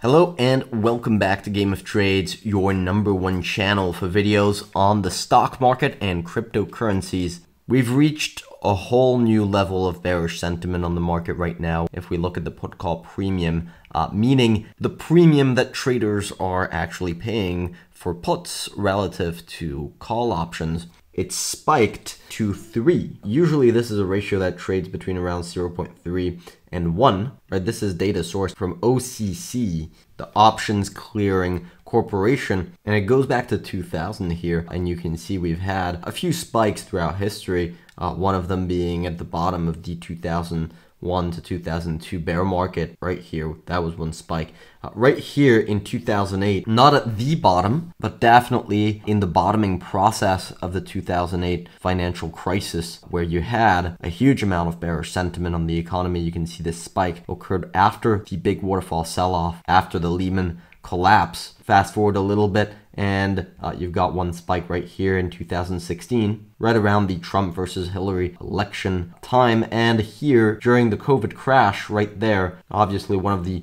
Hello and welcome back to Game of Trades, your #1 channel for videos on the stock market and cryptocurrencies. We've reached a whole new level of bearish sentiment on the market right now if we look at the put call premium, meaning the premium that traders are actually paying for puts relative to call options. It spiked to 3. Usually this is a ratio that trades between around 0.3 and 1. Right? This is data sourced from OCC, the Options Clearing Corporation, and it goes back to 2000 here, and you can see we've had a few spikes throughout history, one of them being at the bottom of the 2001 to 2002 bear market right here. That was one spike. Right here in 2008, not at the bottom, but definitely in the bottoming process of the 2008 financial crisis, where you had a huge amount of bearish sentiment on the economy. You can see this spike occurred after the big waterfall sell-off, after the Lehman collapse. Fast forward a little bit, and you've got one spike right here in 2016, right around the Trump versus Hillary election time, and here during the COVID crash right there, obviously one of the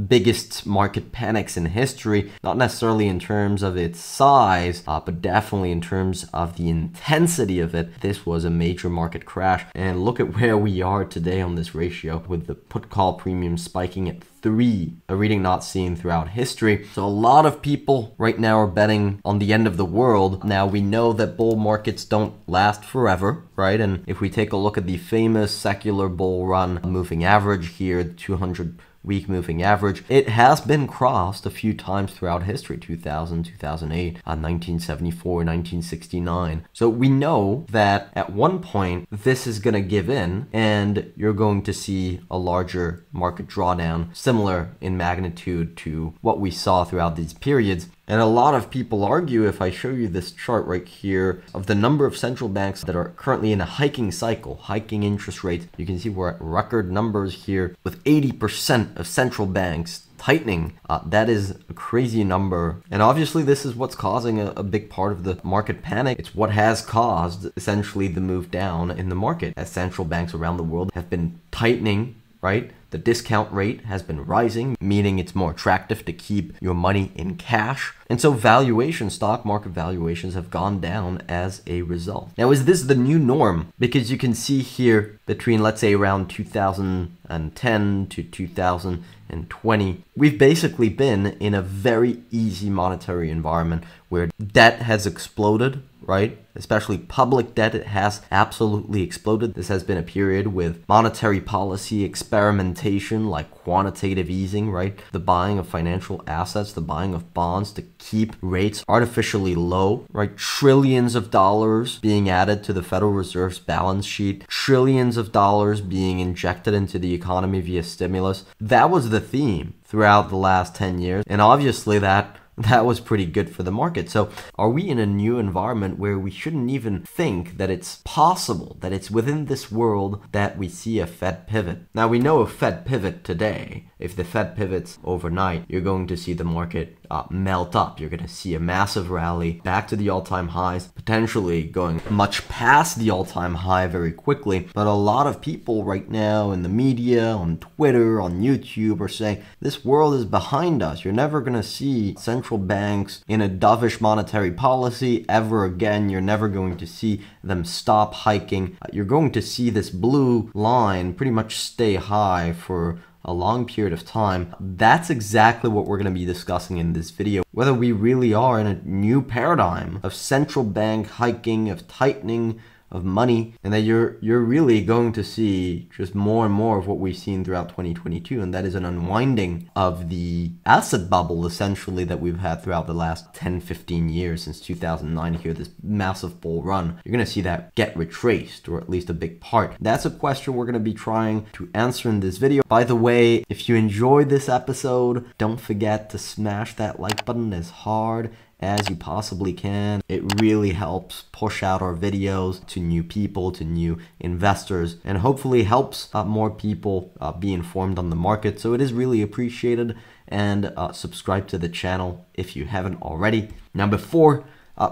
biggest market panics in history, not necessarily in terms of its size, but definitely in terms of the intensity of it. This was a major market crash, and look at where we are today on this ratio with the put call premium spiking at 3, a reading not seen throughout history. So a lot of people right now are betting on the end of the world. Now we know that bull markets don't last forever, right? And if we take a look at the famous secular bull run moving average here, 200-week moving average, it has been crossed a few times throughout history, 2000, 2008, 1974, 1969. So we know that at one point this is going to give in and you're going to see a larger market drawdown, similar in magnitude to what we saw throughout these periods. And a lot of people argue, if I show you this chart right here, of the number of central banks that are currently in a hiking cycle, hiking interest rates, you can see we're at record numbers here with 80% of central banks tightening. That is a crazy number. And obviously this is what's causing a big part of the market panic. It's what has caused essentially the move down in the market, as central banks around the world have been tightening, right? The discount rate has been rising, meaning it's more attractive to keep your money in cash. And so valuations, stock market valuations have gone down as a result. Now, is this the new norm? Because you can see here between, let's say, around 2010 to 2020, we've basically been in a very easy monetary environment where debt has exploded, right? Especially public debt, it has absolutely exploded. This has been a period with monetary policy experimentation like quantitative easing, right? The buying of financial assets, the buying of bonds to keep rates artificially low, right? Trillions of dollars being added to the Federal Reserve's balance sheet, trillions of dollars being injected into the economy via stimulus. That was the theme throughout the last 10 years. And obviously that was pretty good for the market. So are we in a new environment where we shouldn't even think that it's possible, that it's within this world that we see a Fed pivot? Now we know a Fed pivot today. If the Fed pivots overnight, you're going to see the market melt up. You're going to see a massive rally back to the all-time highs, potentially going much past the all-time high very quickly. But a lot of people right now in the media, on Twitter, on YouTube are saying this world is behind us. You're never going to see central banks in a dovish monetary policy ever again. You're never going to see them stop hiking. You're going to see this blue line pretty much stay high for a long period of time. That's exactly what we're going to be discussing in this video. Whether we really are in a new paradigm of central bank hiking, of tightening of money, and that you're really going to see just more and more of what we've seen throughout 2022, and that is an unwinding of the asset bubble essentially that we've had throughout the last 10-15 years since 2009 here, this massive bull run. You're going to see that get retraced, or at least a big part. That's a question we're going to be trying to answer in this video. By the way, if you enjoyed this episode, don't forget to smash that like button as hard as you possibly can. It really helps push out our videos to new people, to new investors, and hopefully helps more people be informed on the market. So it is really appreciated, and subscribe to the channel if you haven't already. Now, before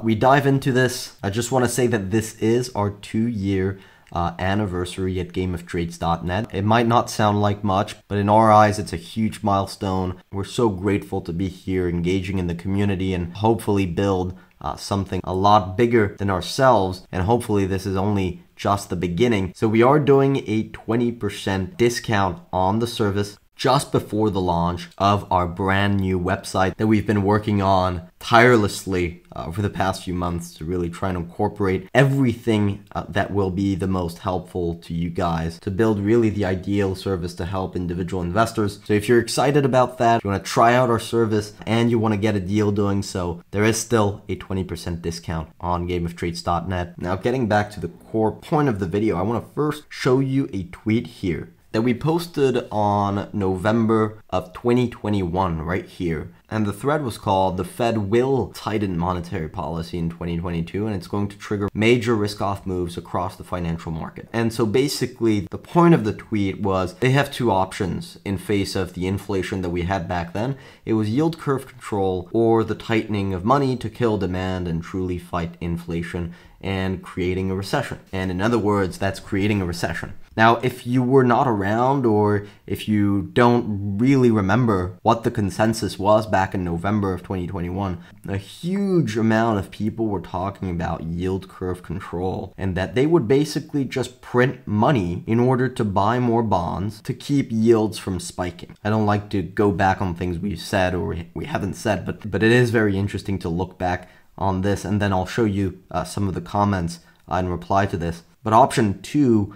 we dive into this, I just want to say that this is our 2-year anniversary at gameoftrades.net. It might not sound like much, but in our eyes, it's a huge milestone. We're so grateful to be here engaging in the community and hopefully build something a lot bigger than ourselves. And hopefully this is only just the beginning. So we are doing a 20% discount on the service just before the launch of our brand new website that we've been working on tirelessly over the past few months to really try and incorporate everything that will be the most helpful to you guys to build really the ideal service to help individual investors. So if you're excited about that, if you want to try out our service and you want to get a deal doing so, there is still a 20% discount on gameoftrades.net. Now, getting back to the core point of the video, I want to first show you a tweet here that we posted on November of 2021 right here. And the thread was called "The Fed Will Tighten Monetary Policy in 2022 and it's going to trigger major risk-off moves across the financial market." And so basically the point of the tweet was they have two options in face of the inflation that we had back then. It was yield curve control or the tightening of money to kill demand and truly fight inflation and creating a recession. And in other words, that's creating a recession. Now, if you were not around or if you don't really remember what the consensus was back in November of 2021, a huge amount of people were talking about yield curve control and that they would basically just print money in order to buy more bonds to keep yields from spiking. I don't like to go back on things we've said or we haven't said, but it is very interesting to look back on this, and then I'll show you some of the comments in reply to this. But option two,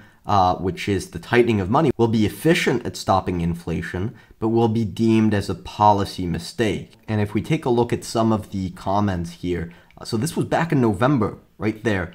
which is the tightening of money, will be efficient at stopping inflation, but will be deemed as a policy mistake. And if we take a look at some of the comments here, so this was back in November, right there,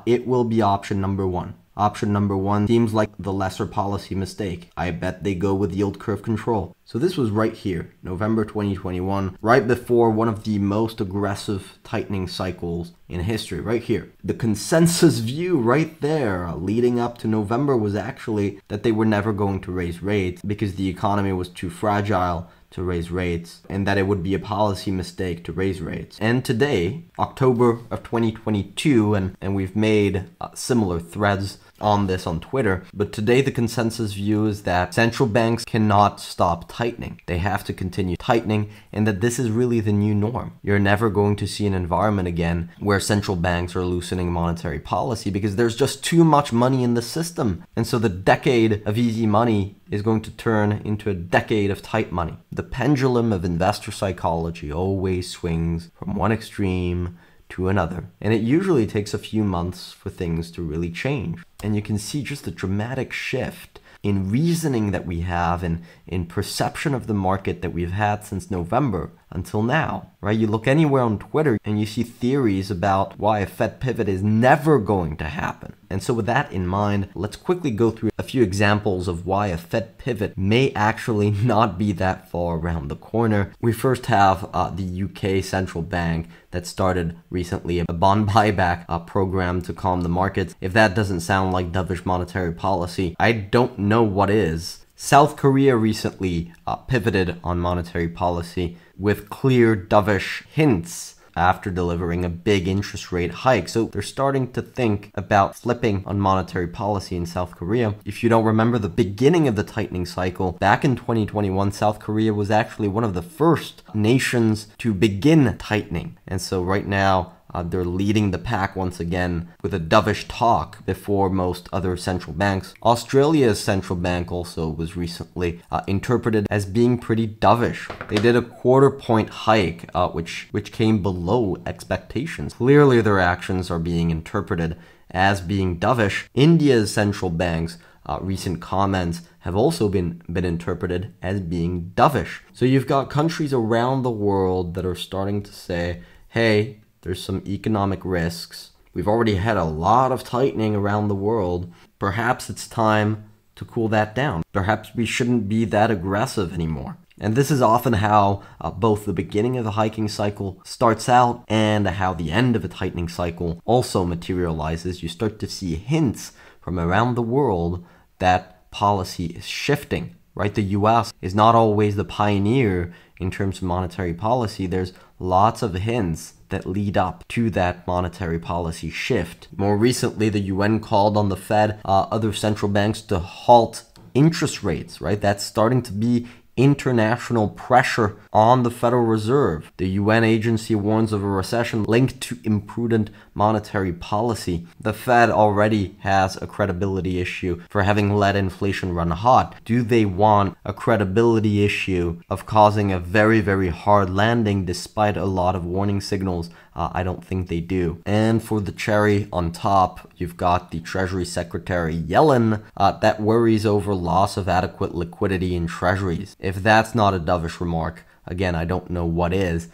it will be option number one. Option number one seems like the lesser policy mistake. I bet they go with yield curve control. So this was right here, November 2021, right before one of the most aggressive tightening cycles in history, right here. The consensus view right there leading up to November was actually that they were never going to raise rates because the economy was too fragile to raise rates and that it would be a policy mistake to raise rates. And today, October of 2022, and we've made similar threads on this on Twitter, but today the consensus view is that central banks cannot stop tightening. They have to continue tightening, and that this is really the new norm. You're never going to see an environment again where central banks are loosening monetary policy because there's just too much money in the system. And so the decade of easy money is going to turn into a decade of tight money. The pendulum of investor psychology always swings from one extreme to another. And it usually takes a few months for things to really change. And you can see just the dramatic shift in reasoning that we have and in perception of the market that we've had since November until now, right? You look anywhere on Twitter and you see theories about why a Fed pivot is never going to happen. And so with that in mind, let's quickly go through a few examples of why a Fed pivot may actually not be that far around the corner. We first have the UK central bank that started recently a bond buyback program to calm the markets. If that doesn't sound like dovish monetary policy, I don't know what is. South Korea recently pivoted on monetary policy with clear dovish hints after delivering a big interest rate hike. So they're starting to think about flipping on monetary policy in South Korea. If you don't remember the beginning of the tightening cycle, back in 2021, South Korea was actually one of the first nations to begin tightening. And so right now, they're leading the pack once again with a dovish talk before most other central banks. Australia's central bank also was recently interpreted as being pretty dovish. They did a quarter-point hike, which came below expectations. Clearly, their actions are being interpreted as being dovish. India's central bank's recent comments have also been interpreted as being dovish. So you've got countries around the world that are starting to say, hey, there's some economic risks. We've already had a lot of tightening around the world. Perhaps it's time to cool that down. Perhaps we shouldn't be that aggressive anymore. And this is often how both the beginning of the hiking cycle starts out and how the end of a tightening cycle also materializes. You start to see hints from around the world that policy is shifting, right? The US is not always the pioneer in terms of monetary policy. There's lots of hints that lead up to that monetary policy shift. More recently, the UN called on the Fed, other central banks to halt interest rates, right? That's starting to be international pressure on the Federal Reserve. The UN agency warns of a recession linked to imprudent monetary policy. The Fed already has a credibility issue for having let inflation run hot. Do they want a credibility issue of causing a very, very hard landing despite a lot of warning signals? I don't think they do. And for the cherry on top, you've got the Treasury Secretary Yellen that worries over loss of adequate liquidity in treasuries. If that's not a dovish remark, again, I don't know what is.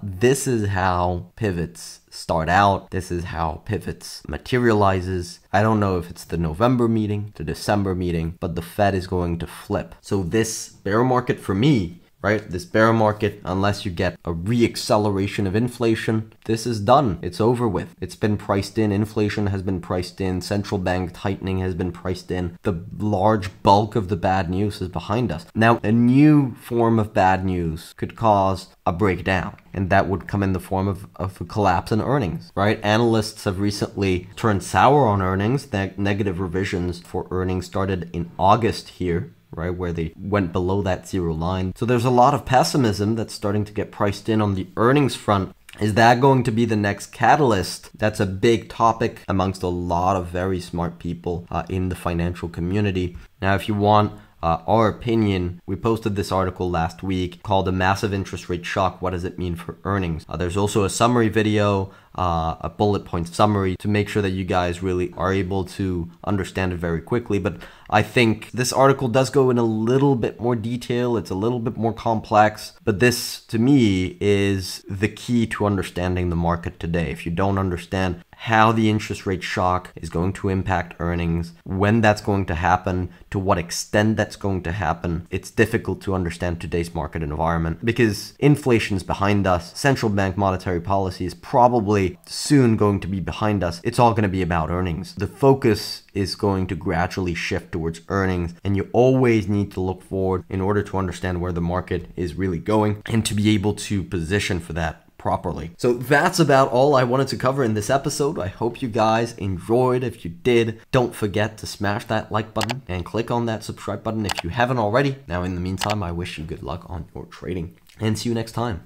This is how pivots start out. This is how pivots materializes. I don't know if it's the November meeting, the December meeting, but the Fed is going to flip. So this bear market for me, right? This bear market, unless you get a re-acceleration of inflation, this is done. It's over with. It's been priced in. Inflation has been priced in. Central bank tightening has been priced in. The large bulk of the bad news is behind us. Now, a new form of bad news could cause a breakdown, and that would come in the form of a collapse in earnings, right? Analysts have recently turned sour on earnings. Negative revisions for earnings started in August here, right, where they went below that zero line. So there's a lot of pessimism that's starting to get priced in on the earnings front. Is that going to be the next catalyst? That's a big topic amongst a lot of very smart people in the financial community. Now, if you want our opinion, we posted this article last week called "A Massive Interest Rate Shock, What Does It Mean for Earnings?" There's also a summary video, a bullet point summary to make sure that you guys really are able to understand it very quickly. But I think this article does go in a little bit more detail. It's a little bit more complex, but this to me is the key to understanding the market today. If you don't understand how the interest rate shock is going to impact earnings, when that's going to happen, to what extent that's going to happen, it's difficult to understand today's market environment because inflation's behind us. Central bank monetary policy is probably soon going to be behind us. It's all going to be about earnings. The focus is going to gradually shift towards earnings, and you always need to look forward in order to understand where the market is really going and to be able to position for that properly. So that's about all I wanted to cover in this episode. I hope you guys enjoyed. If you did, don't forget to smash that like button and click on that subscribe button if you haven't already. Now, in the meantime, I wish you good luck on your trading and see you next time.